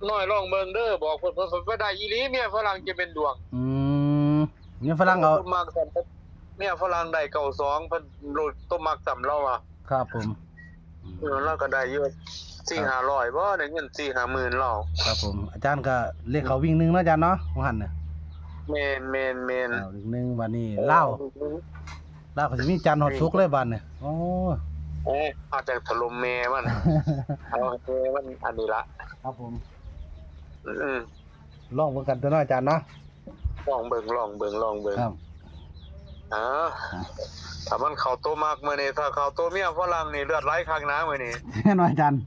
น้อยลองเบิ่งเด้อบอกเพิ่นบ่ได้อีหลีเมียฝรั่งจะเป็นดวงอืมเนี่ยฝรั่งเอาต้มมักกันเมียฝรั่งได้92เพิ่นโลดต้มมักสำเราอ่ะครับผมเราก็ได้อยู่4-500บ่ได้เงิน4-5หมื่นเราครับผมอาจารย์ก็เลขเขาวิ่งหนึ่งเนาะอาจารย์เนาะว่าหั่นน่ะแม่นวิ่งหนึ่งวันนี้เล่าก็สิมีจันทร์ฮอดศุกร์เลยบัดเนี่ยโอ้อาจจะถล่มแม่มันเอาแม่มันอันนี้ละครับผมอืมลองเบิ่งกันตัวเนาะอาจารย์เนาะลองเบิ่งครับอ๋อถ้ามันเข้าตัวมากมื้อนี้ถ้าเข้าตัวเมียฝรั่งนี่เลือดไหลคักนะมื้อนี้แน่นอนอาจารย์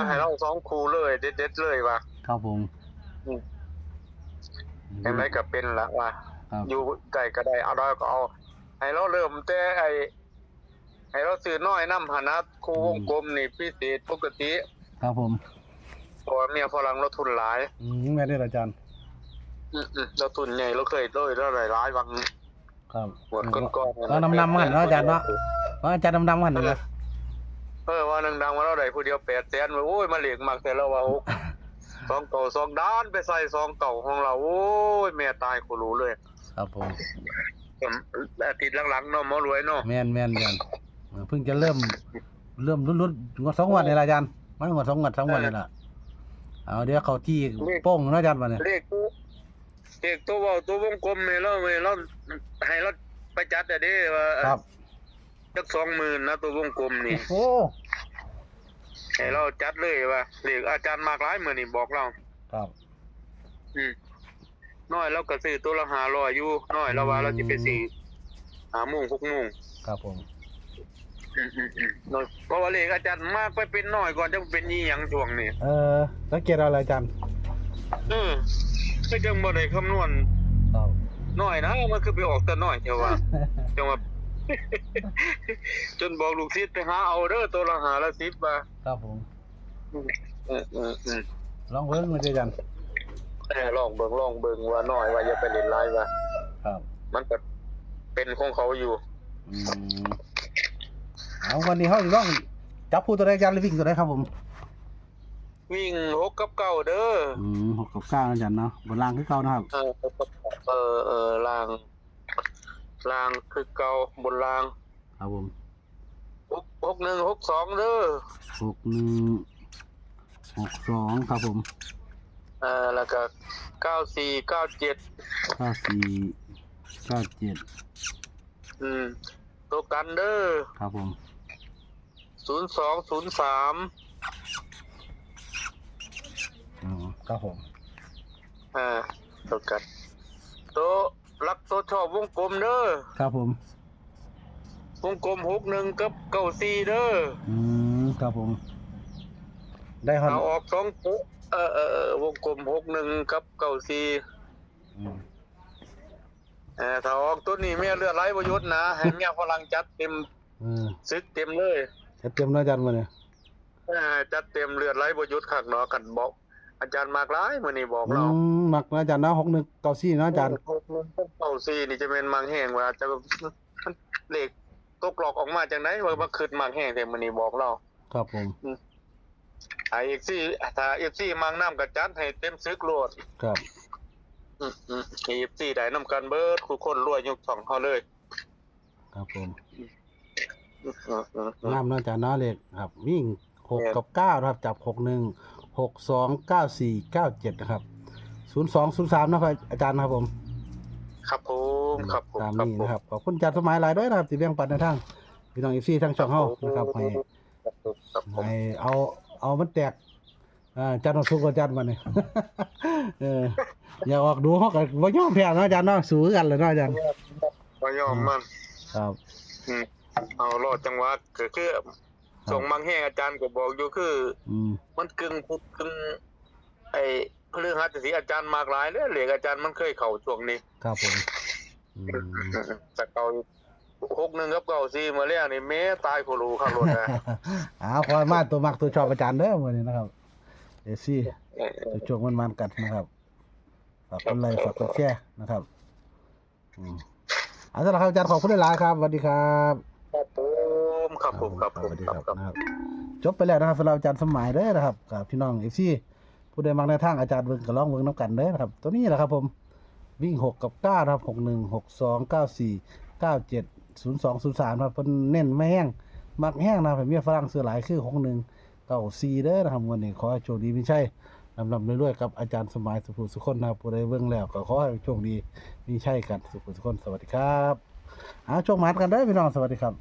ให้เรา2คู่เลยเด็ดๆเลยว่ะครับผมจังได๋ก็เป็นละว่าอยู่ใกล้ก็ได้เอาได้ก็เอาให้เราเริ่มแต่ให้เราซื้อน้อยนำหั่นนะคู่วงกลมนี่พิเศษปกติครับผมเพราะว่าเมียฝรั่งเราทุนหลายแม่นเด้ออาจารย์เราทุนใหญ่เราเคยเลยเราหลายๆวังครับหมดก้อนๆแล้วนำหั่นเนาะอาจารย์เนาะว่าอาจารย์นำหั่นนะว่าดังๆว่าเราได้ผู้เดียว800,000ว่าโอ้ยมาเหลียกมักแต่เราว่า2เก่า2ด้านไปใส่2เก่าของเราโอ้ยแม่ตายกูรู้เลยครับผมอาทิตย์หลังๆเนาะหมอรวยเนาะแม่นอาจารย์เพิ่งจะเริ่มลุ้นงวด2งวดนี่ล่ะอาจารย์มันงวด2งวด3งวดนี่ล่ะเอาเดี๋ยวเข้าที่โป้งเนาะอาจารย์บัดนี้เลขตัวเว้าตัววงกลมนี่เราให้เราไปจัดเด้ว่าครับจัก 20,000นะตัววงกลมนี่โอ้ให้เราจัดเลยว่าเลขอาจารย์มากหลายมื้อนี้บอกเราครับน้อยเราก็ซื้อตัวละ500อยู่น้อยเราว่าเราสิไปซื้อ5:00 น 6:00 นครับผมน้อยเพราะว่าเลขอาจารย์มากไปเป็นน้อยก่อนจะเป็นอีหยังช่วงนี้สังเกตอะไรอาจารย์ก็จังบ่ได้คำนวณครับน้อยนะมันคือไปออกแต่น้อยเท่าว่าจังว่าจนบอกลูกศิษย์ไปหาเอาเด้อตัวละ5ละ10บาทครับผมลองเบิ่งอาจารย์ลองเบิ่งว่าน้อยว่าอย่าไปเล่นหลายว่าครับมันก็เป็นของเขาอยู่เอาวันนี้เฮาสิลองจับคู่ตัวใดอาจารย์หรือวิ่งตัวใดครับผมวิ่ง6กับ9เด้อ6กับ9อาจารย์เนาะบนล่างคือเก่านะครับล่างคือเก่าบนล่างครับผม61 62เด้อ61 62ครับผมแล้วก็94 97ตัวกันเด้อครับผม02 03ครับผมตัวกันตัวรักตัวชอบวงกลมเด้อครับผมวงกลม61กับ94เด้อครับผมได้เอาออก2ตัววงกลม61กับ94ถ้าออกตัวนี้แม่เลือดไหลบ่หยุดนะให้แม่ฝรั่งจัดเต็มซึกเต็มเลยจัดเต็มเนาะอาจารย์มื้อนี้จัดเต็มเลือดไหลบ่หยุดคักเนาะกันบอกอาจารย์มากหลายมื้อนี้บอกเรามักนะอาจารย์เนาะ6194เนาะอาจารย์94นี่จะเป็นมักแห้งว่าจะเลขตกหลอกออกมาจังได๋ว่าบ่คิดมักแห้งแต่มื้อนี้บอกเราครับผมถ้า FC มักน้ำก็จัดให้เต็มซึกโลดครับFC ได้นำกันเบิดทุกคนรวยยกช่องเฮาเลยครับผมน้ำเนาะอาจารย์เนาะเลขครับวิ่ง6กับ9นะครับจับ61 62 94 97นะครับ02 03นะครับอาจารย์ครับผมครับผมตามนี้นะครับขอบคุณอาจารย์สมัยหลายด้วยนะครับที่แบ่งปันในทางพี่น้อง FC ทั้งช่องเฮานะครับให้เอามันแตกอาจารย์สุกอาจารย์มาเนี่ยอย่าออกดูเฮาก็บ่ยอมแพ้เนาะอาจารย์เนาะสู้กันเลยเนาะอาจารย์บ่ยอมมันครับเอารอดจังหวะก็คือส่งมังแห้งอาจารย์ก็บอกอยู่คือมันกึ่งไอ้พฤหัสสิอาจารย์มากหลายเลยเหล็กอาจารย์มันเคยเข้าช่วงนี้ครับผมจากเก่า61กับ94มาแล้วนี่แม่ตายโครูข้างรถนะพอมาตัวมักตัวชอบอาจารย์เด้อมื้อนี้นะครับซี่จงมันกัดนะครับฝากกดไลค์ฝากกดแชร์นะครับสำหรับอาจารย์ขอบคุณหลายครับสวัสดีครับครับผมสวัสดีครับนะครับจบไปแล้วนะครับสำหรับอาจารย์สมัยเด้อนะครับกับพี่น้อง FC ผู้ใดมักในทางอาจารย์เบิ่งก็ลองเบิ่งนํกันเด้อนะครับตัวนี้แหละครับผมวิ่ง6กับ9นะครับ61 62 94 97 02 03ครับเพิ่นเน้นไม่แห้งมักแห้งนะครับให้เมียฝรั่งซื้อหลายคือ61 94เด้อนะครับวันนี้ขอให้โชคดีมีชัยลำรวยๆกับอาจารย์สมัยสุขคนนะครับผู้ใดเบิ่งแล้วก็ขอให้โชคดีมีชัยกันสุขคนสวัสดีครับช่วงหมัดกันเด้อพี่น้องสวัสดีครับ